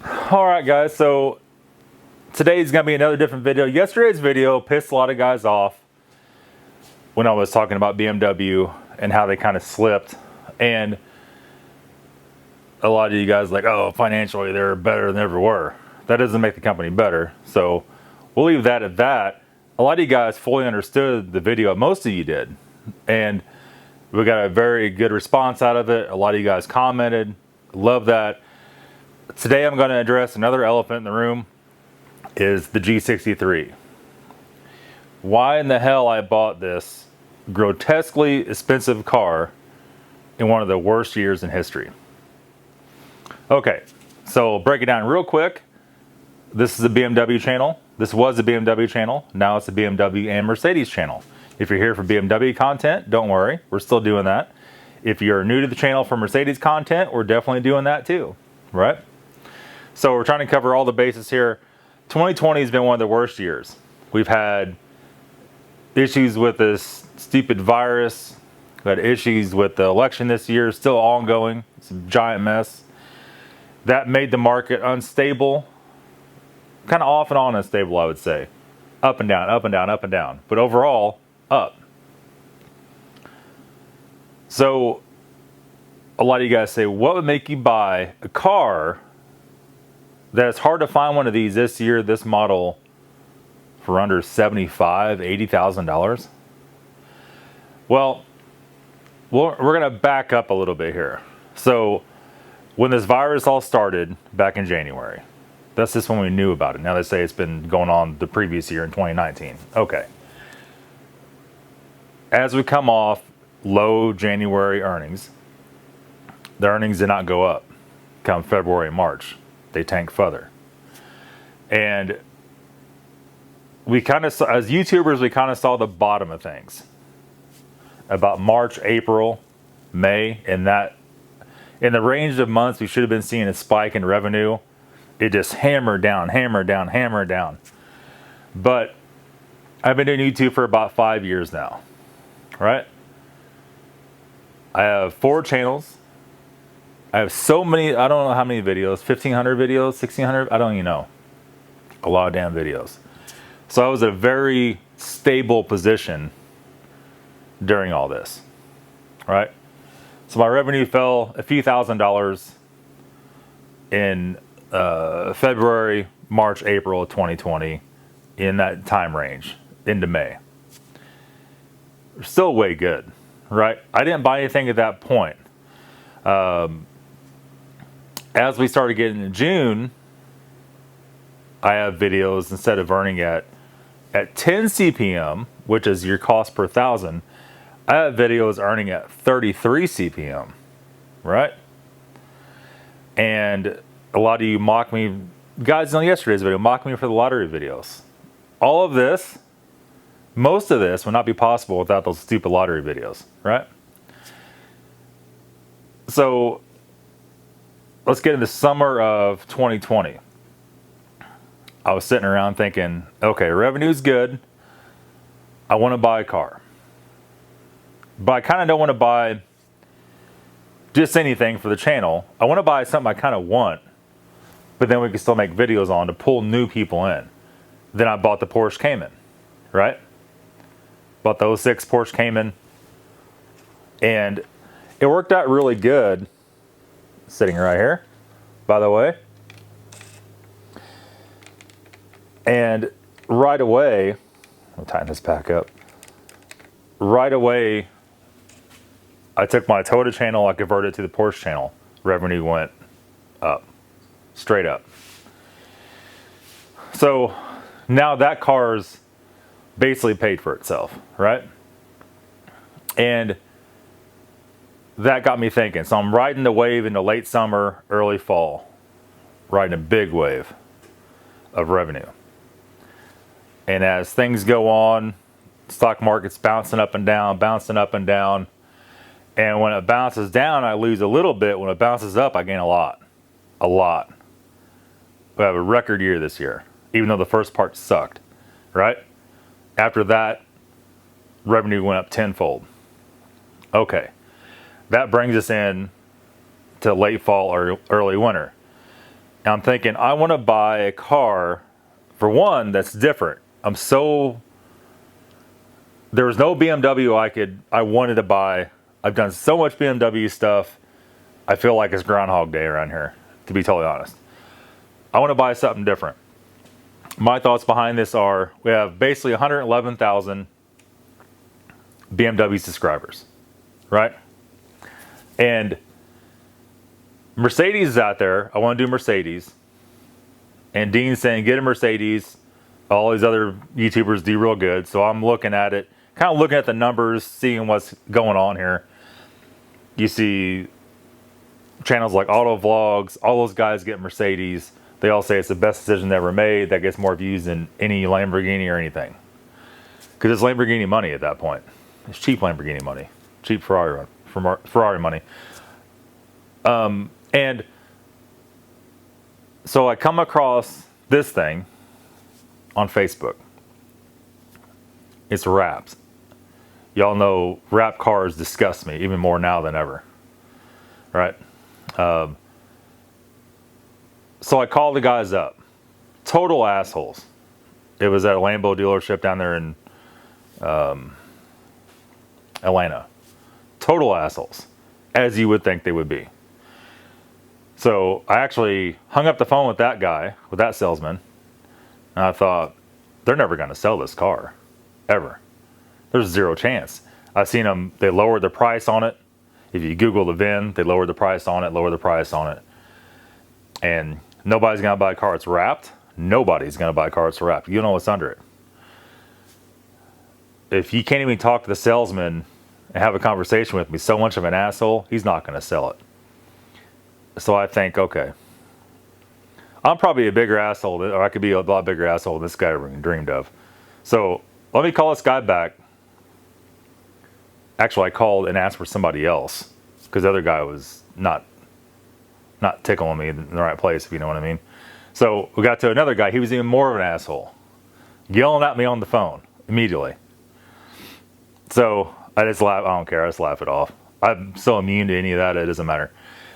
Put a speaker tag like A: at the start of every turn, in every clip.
A: Alright guys, so today's gonna be another different video. Yesterday's video pissed a lot of guys off when I was talking about BMW and how they kind of slipped, and a lot of you guys like, oh, financially they're better than they ever were. That doesn't make the company better, so we'll leave that at that. A lot of you guys fully understood the video, most of you did, and we got a very good response out of it. A lot of you guys commented, love that. Today I'm going to address another elephant in the room, is the G63. Why in the hell I bought this grotesquely expensive car in one of the worst years in history. Okay, so break it down real quick. This is a BMW channel. This was a BMW channel. Now it's a BMW and Mercedes channel. If you're here for BMW content, don't worry, we're still doing that. If you're new to the channel for Mercedes content, we're definitely doing that too, right? So we're trying to cover all the bases here. 2020 has been one of the worst years. We've had issues with this stupid virus. We had issues with the election this year, still ongoing. It's a giant mess. That made the market unstable. Kind of off and on unstable, I would say. Up and down, up and down, up and down. But overall, up. So a lot of you guys say, what would make you buy a car that it's hard to find one of these this year, this model, for under $75,000, $80,000? Well, we're going to back up a little bit here. So when this virus all started back in January, that's just when we knew about it. Now they say it's been going on the previous year in 2019. Okay. As we come off low January earnings, the earnings did not go up come February and March. They tank further. And we kind of saw, as YouTubers, we kind of saw the bottom of things. About March, April, May, and that in the range of months we should have been seeing a spike in revenue. It just hammered down, hammered down, hammered down. But I've been doing YouTube for about 5 years now, right? I have 4 channels. I have so many, I don't know how many videos, 1,500 videos, 1,600, I don't even know. A lot of damn videos. So I was in a very stable position during all this, right? So my revenue fell a few $1,000s in February, March, April of 2020, in that time range, into May. Still way good, right? I didn't buy anything at that point. As we started getting into June, I have videos, instead of earning at 10 CPM, which is your cost per thousand, I have videos earning at 33 CPM, right? And a lot of you mock me, guys on yesterday's video, mock me for the lottery videos. All of this, most of this would not be possible without those stupid lottery videos, right? So let's get into summer of 2020. I was sitting around thinking, okay, revenue's good. I want to buy a car. But I kind of don't want to buy just anything for the channel. I want to buy something I kind of want, but then we can still make videos on to pull new people in. Then I bought the Porsche Cayman, right? Bought the 06 Porsche Cayman. And it worked out really good. Sitting right here, by the way. And right away, I'll tighten this back up. Right away, I took my Toyota channel, I converted it to the Porsche channel. Revenue went up, straight up. So now that car's basically paid for itself, right? And that got me thinking. So I'm riding the wave into late summer, early fall. Riding a big wave of revenue. And as things go on, stock market's bouncing up and down, bouncing up and down. And when it bounces down, I lose a little bit. When it bounces up, I gain a lot. A lot. We have a record year this year, even though the first part sucked, right? After that, revenue went up tenfold. Okay. That brings us in to late fall or early winter. And I'm thinking, I want to buy a car, for one, that's different. There was no BMW I wanted to buy. I've done so much BMW stuff. I feel like it's Groundhog Day around here, to be totally honest. I want to buy something different. My thoughts behind this are, we have basically 111,000 BMW subscribers, right? And Mercedes is out there. I want to do Mercedes. And Dean's saying, get a Mercedes. All these other YouTubers do real good. So I'm looking at it, kind of looking at the numbers, seeing what's going on here. You see channels like Auto Vlogs, all those guys get Mercedes. They all say it's the best decision they ever made. That gets more views than any Lamborghini or anything. Because it's Lamborghini money at that point. It's cheap Lamborghini money. Cheap Ferrari money. And so I come across this thing on Facebook. It's wraps. Y'all know wrap cars disgust me even more now than ever. Right? So I called the guys up. Total assholes. It was at a Lambo dealership down there in Atlanta. Total assholes. As you would think they would be. So I actually hung up the phone with that guy, with that salesman. And I thought, they're never going to sell this car. Ever. There's zero chance. I've seen them, they lowered the price on it. If you Google the VIN, they lowered the price on it, And nobody's going to buy a car that's wrapped. Nobody's going to buy a car that's wrapped. You don't know what's under it. If you can't even talk to the salesman and have a conversation with me, so much of an asshole, he's not going to sell it. So I think, okay, I'm probably a bigger asshole, or I could be a lot bigger asshole than this guy ever dreamed of. So let me call this guy back. Actually, I called and asked for somebody else because the other guy was not tickling me in the right place, if you know what I mean. So we got to another guy. He was even more of an asshole, yelling at me on the phone immediately. So I just laugh. I don't care. I just laugh it off. I'm so immune to any of that, it doesn't matter.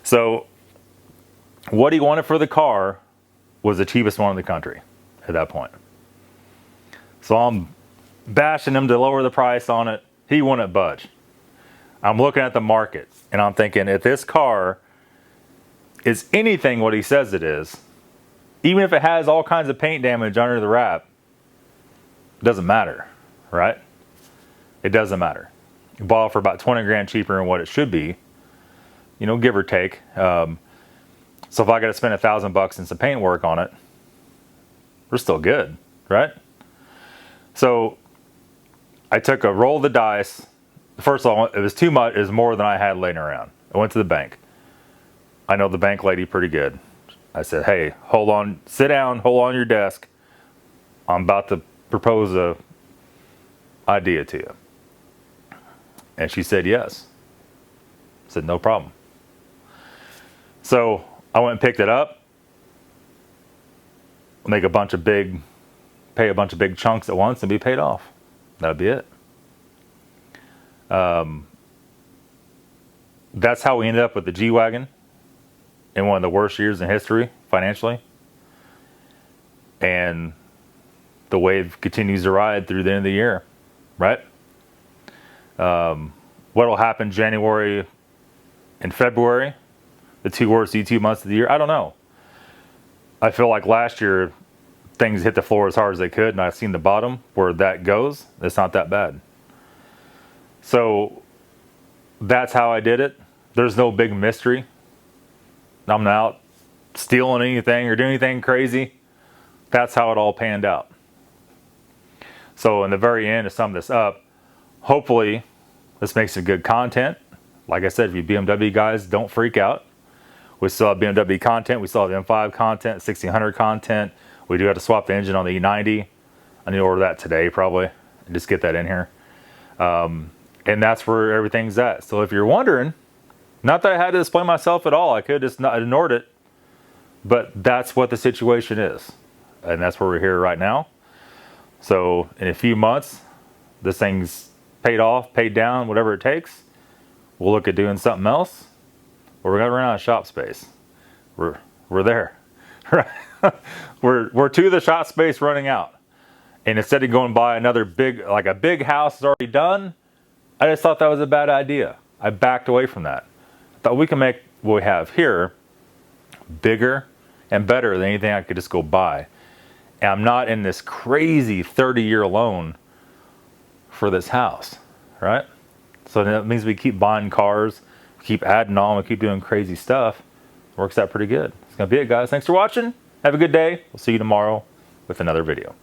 A: So what he wanted for the car was the cheapest one in the country at that point. So I'm bashing him to lower the price on it. He wouldn't budge. I'm looking at the market and I'm thinking, if this car is anything what he says it is, even if it has all kinds of paint damage under the wrap, it doesn't matter, right? It doesn't matter. You bought it for about 20 grand cheaper than what it should be, you know, give or take. So if I got to spend $1,000 and some paint work on it, we're still good, right? So I took a roll of the dice. First of all, it was too much. It was more than I had laying around. I went to the bank. I know the bank lady pretty good. I said, hey, hold on, sit down, hold on your desk. I'm about to propose a idea to you. And she said yes. I said, no problem. So I went and picked it up. Pay a bunch of big chunks at once and be paid off. That'd be it. That's how we ended up with the G-Wagon in one of the worst years in history financially. And the wave continues to ride through the end of the year, right? What will happen January and February, the two worst YouTube months of the year? I don't know. I feel like last year things hit the floor as hard as they could, and I've seen the bottom where that goes. It's not that bad. So that's how I did it. There's no big mystery. I'm not out stealing anything or doing anything crazy. That's how it all panned out. So in the very end, to sum this up, hopefully this makes some good content. Like I said, if you BMW guys, don't freak out. We still have BMW content. We still have M5 content, 1600 content. We do have to swap the engine on the E90. I need to order that today probably and just get that in here. And that's where everything's at. So if you're wondering, not that I had to explain myself at all. I could have just not ignored it. But that's what the situation is. And that's where we're here right now. So in a few months, this thing's paid off, paid down, whatever it takes. We'll look at doing something else. Or we're going to run out of shop space. We're there. Right? we're to the shop space running out. And instead of going buy another big, like a big house is already done, I just thought that was a bad idea. I backed away from that. I thought we can make what we have here bigger and better than anything I could just go buy. And I'm not in this crazy 30-year loan for this house, right? So that means we keep buying cars, keep adding on, we keep doing crazy stuff. Works out pretty good. That's gonna be it, guys. Thanks for watching. Have a good day. We'll see you tomorrow with another video.